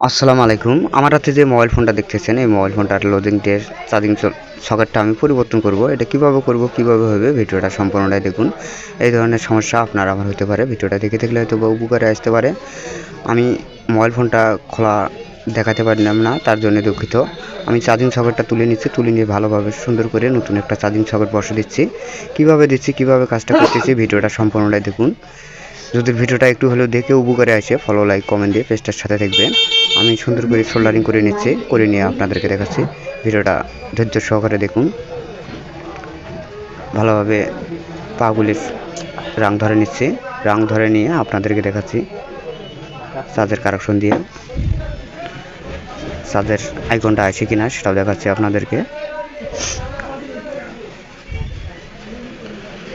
আসসালামু আলাইকুম। আমার হাতে যে মোবাইল ফোনটা দেখতেছেন, এই মোবাইল ফোনটার লোডিংটের চার্জিং সকেটটা আমি পরিবর্তন করব। এটা কিভাবে করব, কিভাবে হবে, ভিডিওটা সম্পূর্ণটাই দেখুন। এই ধরনের সমস্যা আপনার আমার হতে পারে। ভিডিওটা দেখে থাকলে হয়তো বা উপকারে আসতে পারে। আমি মোবাইল ফোনটা খোলা দেখাতে পারলাম না, তার জন্য দুঃখিত। আমি চার্জিং সকেটটা তুলে নিচ্ছি, তুলে নিয়ে ভালোভাবে সুন্দর করে নতুন একটা চার্জিং সকেট বসিয়ে দিচ্ছি। কিভাবে দিচ্ছি, কিভাবে কাজটা করতেছি, ভিডিওটা সম্পূর্ণটাই দেখুন। যদি ভিডিওটা একটু হলেও দেখে উপকারে আসে, ফলো, লাইক, কমেন্ট দিয়ে পেজটার সাথে থাকবেন। আমি সুন্দর করে সোল্ডারিং করে নিচ্ছি, করে নিয়ে আপনাদেরকে দেখাচ্ছি। ভিডিওটা ধৈর্য সহকারে দেখুন। ভালোভাবে পাগুলির রাং ধরে নিচ্ছি, রাং ধরে নিয়ে আপনাদেরকে দেখাচ্ছি। চার্জের কারেকশন দিয়ে চার্জের আইকনটা আসে কিনা সেটাও দেখাচ্ছি আপনাদেরকে।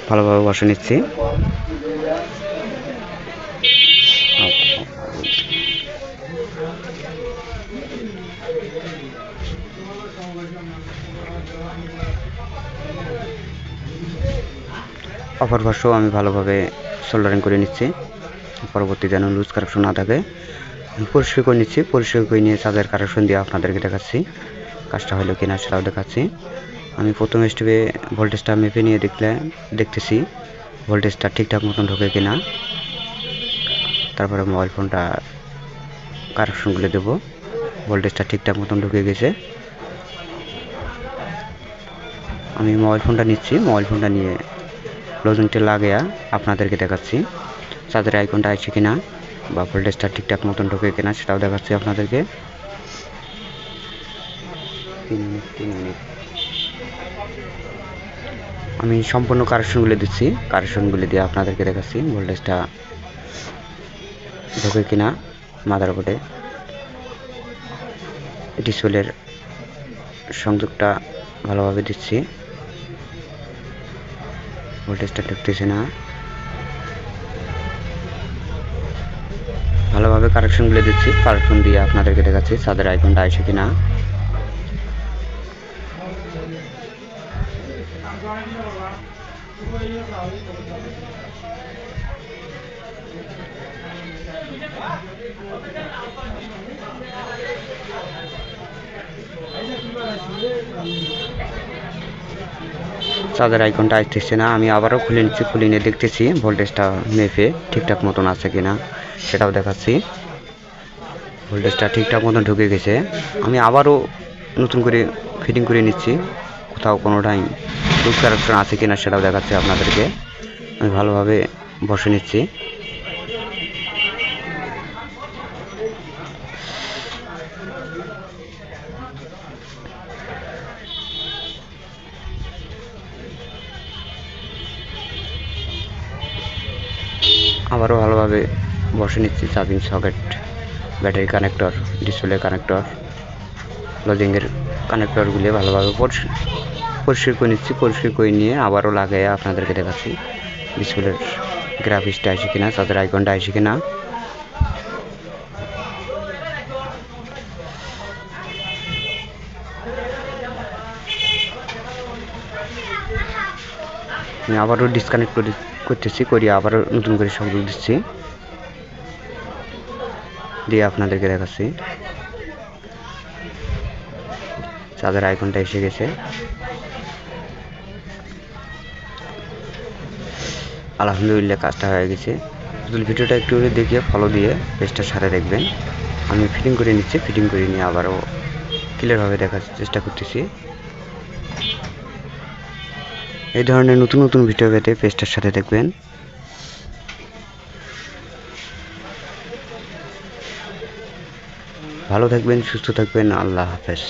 ভালোভাবে বসে নিচ্ছি। অপর পাশেও আমি ভালোভাবে সোল্ডারিং করে নিচ্ছি, পরবর্তী যেন লুজ কারেকশন না থাকে। পরিষ্কার করে নিচ্ছি, পরিষ্কার করে নিয়ে চার্জের কারেকশন দিয়ে আপনাদেরকে দেখাচ্ছি কাজটা হলো কিনা সেটাও দেখাচ্ছি। আমি প্রথম স্টেপে ভোল্টেজটা মেপে নিয়ে দেখতেছি ভোল্টেজটা ঠিকঠাক মতন ঢোকে কিনা। তারপরে মোবাইল ফোনটা কারেকশনগুলো দেবো। ভোল্টেজটা ঠিকঠাক মতন ঢুকে গেছে। আমি মোবাইল ফোনটা নিচ্ছি, মোবাইল ফোনটা নিয়ে লোডিংটা লাগিয়ে আপনাদেরকে দেখাচ্ছি চার্জের আইকনটা আছে কিনা বা ভোল্টেজটা ঠিকঠাক মতন ঢোকে কিনা সেটাও দেখাচ্ছি আপনাদেরকে। 3 মিনিট আমি সম্পূর্ণ কারেকশনগুলো দিচ্ছি, কারেকশনগুলো দিয়ে আপনাদেরকে দেখাচ্ছি ভোল্টেজটা ঢোকে কিনা। মাদারবোর্ডে ডিসপ্লের সংযোগটা ভালোভাবে দিচ্ছি, ভোল্টেজটা ঢুকতেছে না। ভালোভাবে কারেকশনগুলো দিচ্ছি, কারেকশন দিয়ে আপনাদেরকে দেখাচ্ছি চার্জের আইকনটা আসে কিনা। চার্জের আইকনটা আসতেছে না। আমি আবারও খুলে নিচ্ছি, খুলে নিয়ে দেখতেছি ভোল্টেজটা মেপে ঠিকঠাক মতন আছে কিনা সেটাও দেখাচ্ছি। ভোল্টেজটা ঠিকঠাক মতন ঢুকে গেছে। আমি আবারও নতুন করে ফিটিং করে নিচ্ছি, কোথাও কোনোটাই লুজ কারেকশন আছে কিনা সেটাও দেখাচ্ছি আপনাদেরকে। আমি ভালোভাবে বসে নিচ্ছি। আবারও ভালোভাবে বসে নিচ্ছি charging socket, battery connector, display connector, লজিংয়ের কানেক্টরগুলি ভালোভাবে পরিষ্কার করে নিচ্ছি। পরিষ্কার করে নিয়ে আবারও লাগিয়ে আপনাদেরকে দেখাচ্ছি ডিসপ্লের গ্রাফিক্সটা আসে কিনা, চার্জের আইকনটা আসে কিনা। আমি আবারও ডিসকানেক্ট করতেছি, করিয়ে আবারও নতুন করে সংযোগ দিচ্ছি, দিয়ে আপনাদেরকে দেখাচ্ছি চার্জের আইকনটা এসে গেছে। আলহামদুলিল্লাহ কাজটা হয়ে গেছে। যদি ভিডিওটা একটু দেখিয়ে ফলো দিয়ে পেজটার সাথে দেখবেন। আমি ফিটিং করে নিচ্ছি, ফিটিং করে নিয়ে আবারও ক্লিয়ারভাবে দেখার চেষ্টা করতেছি। এই ধরনের নতুন নতুন ভিডিও পেতে পেজটার সাথে দেখবেন। ভালো থাকবেন, সুস্থ থাকবেন। আল্লাহ হাফেজ।